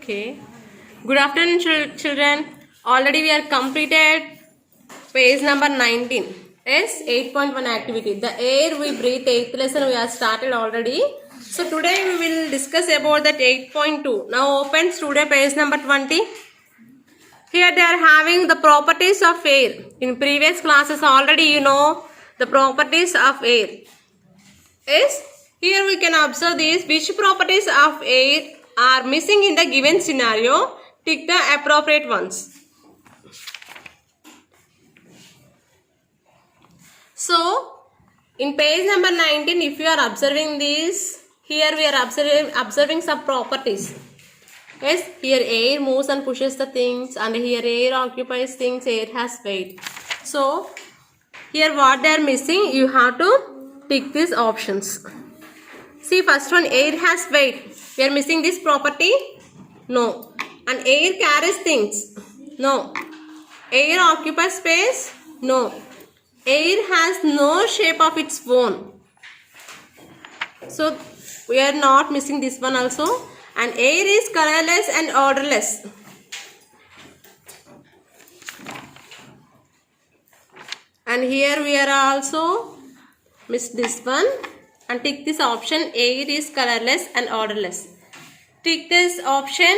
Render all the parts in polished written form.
Okay. Good afternoon, children. Already we are completed page number 19. Yes, 8.1 activity. The air we breathe, 8th lesson we have started already. So today we will discuss about that 8.2. Now open today page number 20. Here they are having the properties of air. In previous classes already you know the properties of air. Yes, here we can observe these. Which properties of air are missing in the given scenario? Tick the appropriate ones. So, in page number 19, if you are observing this, here we are observing some properties. Yes, here air moves and pushes the things, and here air occupies things, air has weight. So, here what they are missing, you have to tick these options. See, first one, air has weight. We are missing this property? No. And air carries things? No. Air occupies space? No. Air has no shape of its own. So, we are not missing this one also. And air is colorless and odorless. And here we are also missed this one. And tick this option, air is colorless and odorless. Tick this option.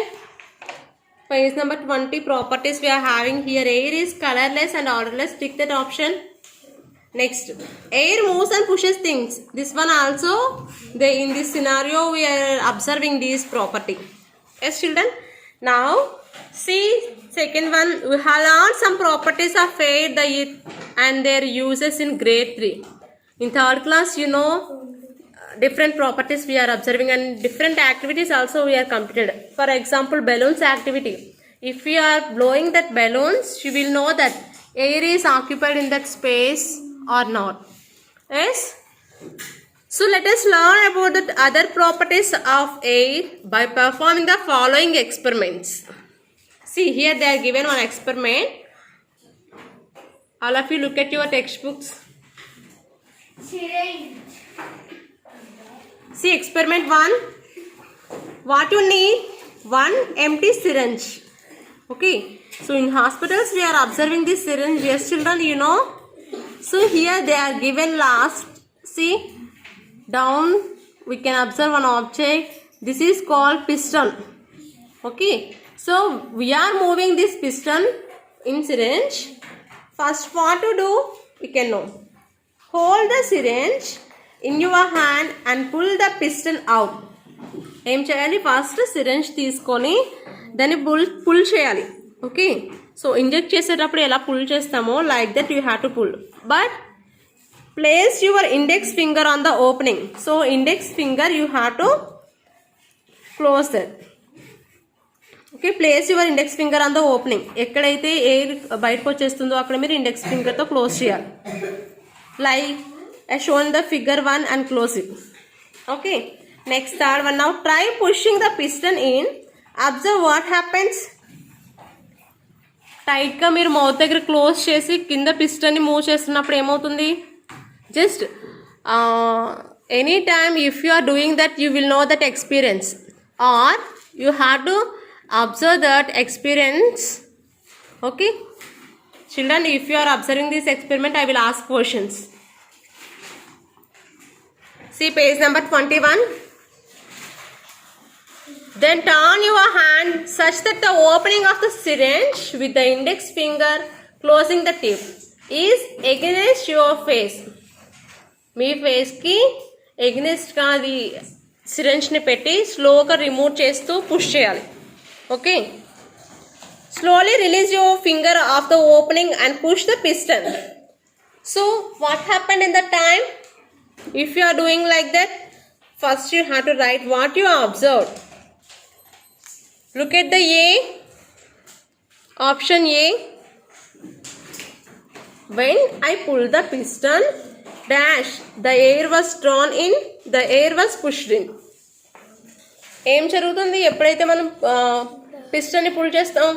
Page number 20, properties we are having here. Air is colorless and odorless. Tick that option. Next, air moves and pushes things. This one also, in this scenario, we are observing this property. Yes, children. Now, see, second one, we have learned some properties of air and their uses in grade 3. In third class, you know, different properties we are observing and different activities also we are completed. For example, balloons activity. If we are blowing that balloons, you will know that air is occupied in that space or not. Yes? So let us learn about the other properties of air by performing the following experiments. See, here they are given one experiment. All of you look at your textbooks. See, experiment 1. What you need? One empty syringe. Okay. So, in hospitals, we are observing this syringe. Yes, children, you know. So, here they are given last. See, down we can observe one object. This is called piston. Okay. So, we are moving this piston in syringe. First, what to do? We can know. Hold the syringe in your hand and pull the piston out. ఏం చేయాలి? First syringe తీసుకొని దాన్ని pull చేయాలి. Okay, so inject చేసేటప్పుడు ఎలా pull చేస్తామో like that you have to pull. But place your index finger on the opening. So index finger you have to close that. Okay, place your index finger on the opening. ఎక్కడైతే air బయటకు వచ్చేస్తుందో అక్కడ మీరు index ఫింగర్తో close చేయాలి. Like I shown the figure 1 and close it. Okay. Next, third one. Now try pushing the piston in. Observe what happens. Tight గా మీరు mouth దగ్గర క్లోజ్ చేసి కింద పిస్టన్ ని మూవ్ చేస్తున్నప్పుడు ఏమవుతుంది? Just any time if you are doing that, you will know that experience, or you have to observe that experience. Okay. Children, if you are observing this experiment, I will ask questions. See page number 21. Then turn your hand such that the opening of the syringe with the index finger closing the tip is against your face. Me face కి against గా అది syringe ని పెట్టి స్లోగా remove చేస్తూ push చేయాలి. Okay, slowly release your finger off the opening and push the piston. So what happened in the time? If you are doing like that, first you have to write what you observed. Look at the A. Option A. When I pulled the piston, dash, the air was drawn in, the air was pushed in. ఏం జరుగుతుంది ఎప్పుడైతే మనం piston ని pull చేస్తాం?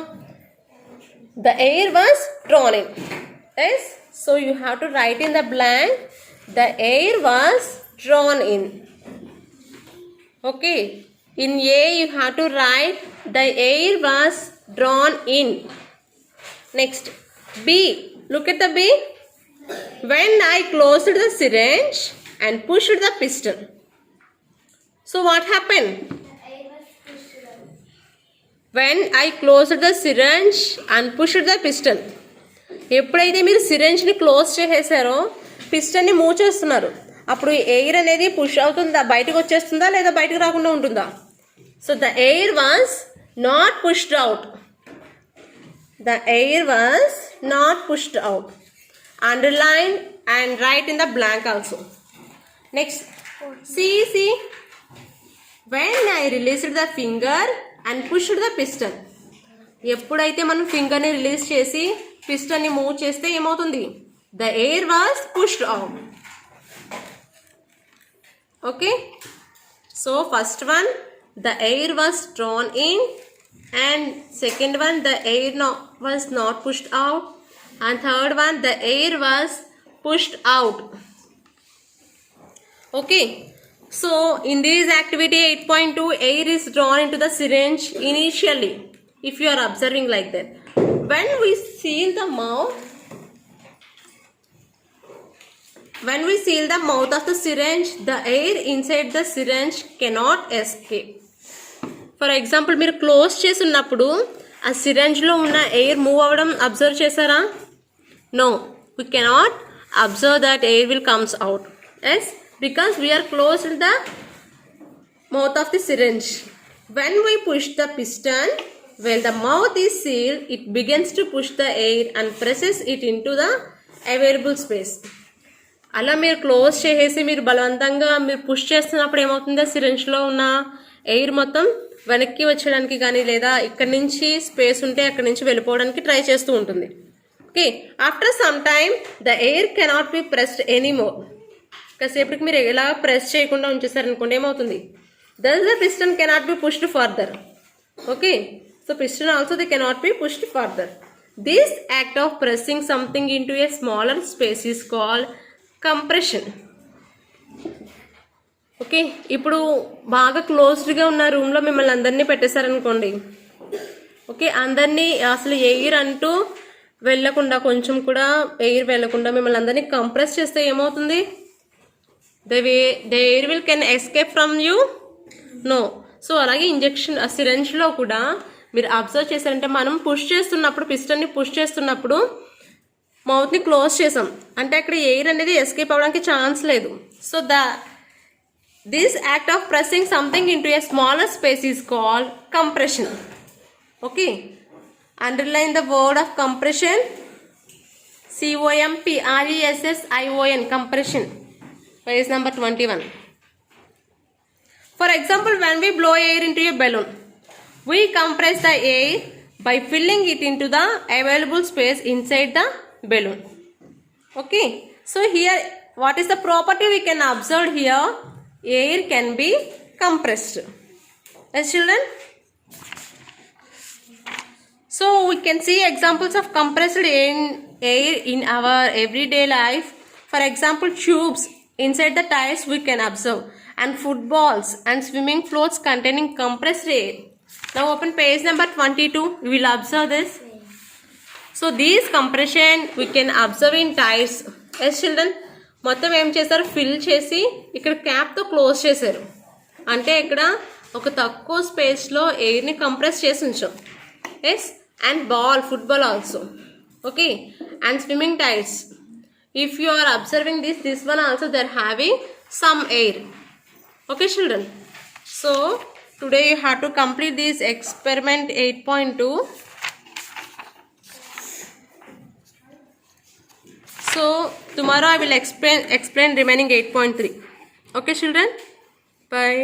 The air was drawn in. Yes. So you have to write in the blank. The air was drawn in. Okay. In A, you have to write the air was drawn in. Next, B. Look at the B. When I closed the syringe and pushed the piston. So what happened? When I closed the syringe and pushed the piston. ఎప్పుడైతే మీరు సిరెంజ్ని close చేసేసారో పిస్టన్ని move చేస్తున్నారు, అప్పుడు air అనేది push అవుతుందా, బయటకు వచ్చేస్తుందా లేదా బయటకు రాకుండా ఉంటుందా? So the air was not pushed out. The air was not pushed out. Underline and write in the blank also. Next, C. When I released the finger and pushed the piston. ఎప్పుడైతే మనం ఫింగర్ని release చేసి పిస్టన్ని move చేస్తే ఏమవుతుంది? The air was pushed out. Okay, so first one the air was drawn in, and second one the air was not pushed out, and third one the air was pushed out. Okay, so in this activity 8.2, air is drawn into the syringe initially, if you are observing like that. When we seal the mouth of the syringe, the air inside the syringe cannot escape. For example, మీరు close చేసి ఉన్నప్పుడు ఆ సిరెంజ్లో ఉన్న air move అవ్వడం observe చేశారా? No, we cannot observe that air will comes out. Yes, because we are close the mouth of the syringe. When we push the piston, when the mouth is sealed, it begins to push the air and presses it into the available space. అలా మీరు close చేసేసి మీరు బలవంతంగా మీరు push చేస్తున్నప్పుడు ఏమవుతుందో సిరెంజ్లో ఉన్న air మొత్తం వెనక్కి వచ్చేయడానికి కానీ లేదా ఇక్కడి నుంచి స్పేస్ ఉంటే అక్కడి నుంచి వెళ్ళిపోవడానికి ట్రై చేస్తూ ఉంటుంది. Okay, after some time the air cannot be pressed anymore. కాసేపటికి మీరు ఎలా ప్రెస్ చేయకుండా ఉంచేసారనుకోండి ఏమవుతుంది? Thus the piston cannot be pushed further. Okay, so piston also they cannot be pushed further. This act of pressing something in to a smaller space is called compression. Okay, ఇప్పుడు బాగా క్లోజ్డ్గా ఉన్న రూమ్లో మిమ్మల్ని అందరినీ పెట్టేశారనుకోండి. Okay, అందరినీ అసలు air అంటూ వెళ్ళకుండా, కొంచెం కూడా ఎయిర్ వెళ్ళకుండా మిమ్మల్ని అందరినీ కంప్రెస్ చేస్తే ఏమవుతుంది? The air will can escape from you? No. So అలాగే ఇంజెక్షన్ సిరెంజ్లో కూడా మీరు అబ్జర్వ్ చేశారంటే మనం పుష్ చేస్తున్నప్పుడు, పిస్టన్ని పుష్ చేస్తున్నప్పుడు మౌత్ని క్లోజ్ చేసాం అంటే అక్కడ ఎయిర్ అనేది ఎస్కేప్ అవ్వడానికి ఛాన్స్ లేదు. So this act of pressing something into a smaller space is called compression. Okay, underline the word of compression. COMPRESSION, compression. Page number 21. For example, when we blow air into a balloon, we compress the air by filling it into the available space inside the balloon. Okay, so here what is the property we can observe here? Air can be compressed. Yes, children? So we can see examples of compressed air in our everyday life. For example, tubes inside the tires we can observe, and footballs and swimming floats containing compressed air. Now open page number 22. We will observe this. So these compression we can observe in tires. Yes, children? మొత్తం ఏం చేశారు? Fill చేసి ఇక్కడ క్యాప్తో close చేశారు. అంటే ఇక్కడ ఒక తక్కువ స్పేస్లో ఎయిర్ని కంప్రెస్ చేసి ఉంచాం. Yes, and football also. Okay, and swimming tyres. If you are observing this one also they are having some air. Okay children, so today you have to complete this experiment 8.2. So tomorrow I will explain remaining 8.3. Okay children, bye.